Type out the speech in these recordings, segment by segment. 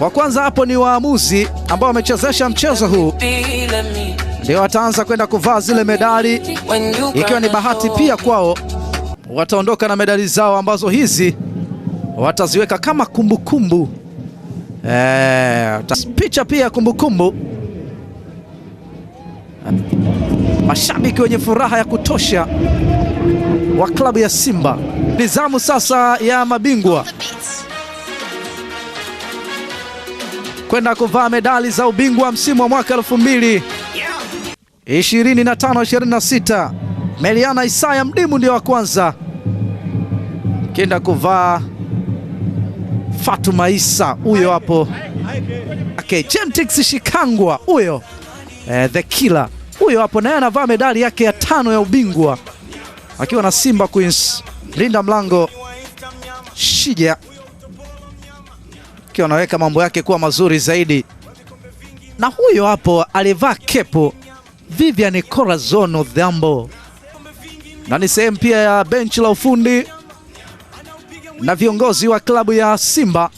Wa kwanza hapo ni waamuzi ambao wamechezesha mchezo huu, ndio wataanza kwenda kuvaa zile medali, ikiwa ni bahati pia kwao. Wataondoka na medali zao ambazo hizi wataziweka kama kumbukumbu. Picha pia kumbukumbu. Mashabiki wenye furaha ya kutosha wa klabu ya Simba. Nizamu sasa ya mabingwa kwenda kuvaa medali za ubingwa msimu wa mwaka 2025-26. Meliana Isaya Mdimu ndio wa kwanza, kenda kuvaa Fatuma Isa, huyo hapo. Gentix Shikangwa, huyo the killer, huyo hapo, naye anavaa medali yake ya 5 ya ubingwa akiwa na Simba Queens. Linda mlango Shija akiwa anaweka mambo yake kuwa mazuri zaidi, na huyo hapo alivaa kepo Vivian Corazon Odhiambo, na ni sehemu pia ya benchi la ufundi na viongozi wa klabu ya Simba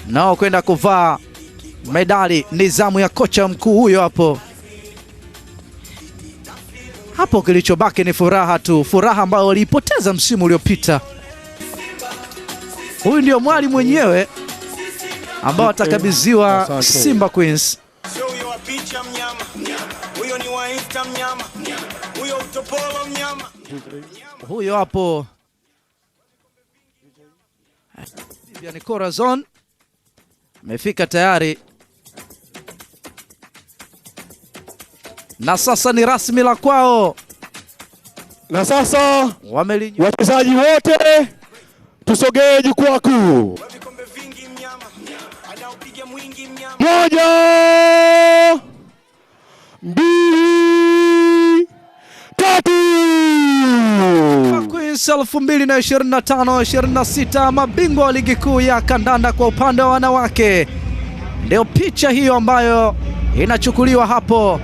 nao kwenda kuvaa medali. Nizamu ya kocha mkuu huyo hapo. Hapo kilichobaki ni furaha tu, furaha ambayo waliipoteza msimu uliopita. Huyu ndio mwali mwenyewe ambao atakabidhiwa Simba Queens. Huyo hapo Vivian Corazon amefika tayari, na sasa ni rasmi la kwao. Na sasa wachezaji wote tusogee jukwaa kuu. 1, 2, 3. Queens 2025-26 mabingwa wa ligi kuu ya kandanda kwa upande wa wanawake. Ndio picha hiyo ambayo inachukuliwa hapo,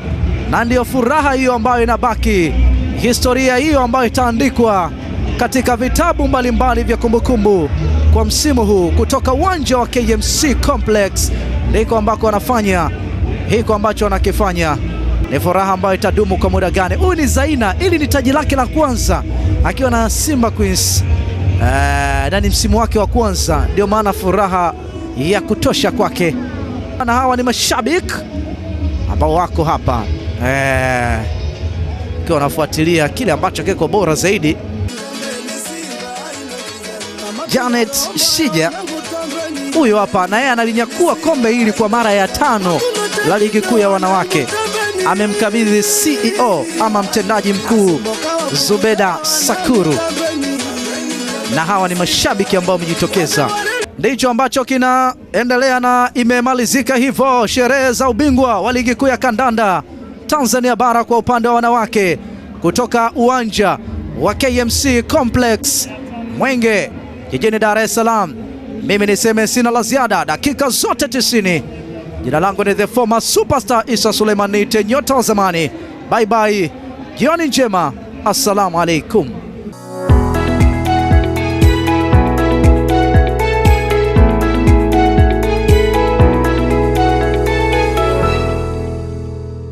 na ndio furaha hiyo ambayo inabaki, historia hiyo ambayo itaandikwa katika vitabu mbalimbali vya kumbukumbu kwa msimu huu. Kutoka uwanja wa KMC Complex ndiko ambako wanafanya hiko ambacho wanakifanya. Ni furaha ambayo itadumu kwa muda gani? Huyu ni Zaina, ili ni taji lake la kwanza akiwa na Simba Queens, na ni msimu wake wa kwanza, ndio maana furaha ya kutosha kwake. Na hawa ni mashabiki ambao wako hapa kwa wanafuatilia kile ambacho kiko bora zaidi. Janet Shija huyo hapa, na yeye analinyakua kombe hili kwa mara ya 5 la ligi kuu ya wanawake. Amemkabidhi CEO ama mtendaji mkuu Zubeda Sakuru, na hawa ni mashabiki ambao wamejitokeza. Ndicho ambacho kinaendelea, na imemalizika hivyo sherehe za ubingwa wa ligi kuu ya kandanda Tanzania bara kwa upande wa wanawake kutoka uwanja wa KMC Complex Mwenge jijini Dar es Salaam. Mimi niseme sina la ziada, dakika zote 90. Jina langu ni the former superstar Isa Suleiman, nyota wa zamani. Bye bye, jioni njema, assalamu alaikum.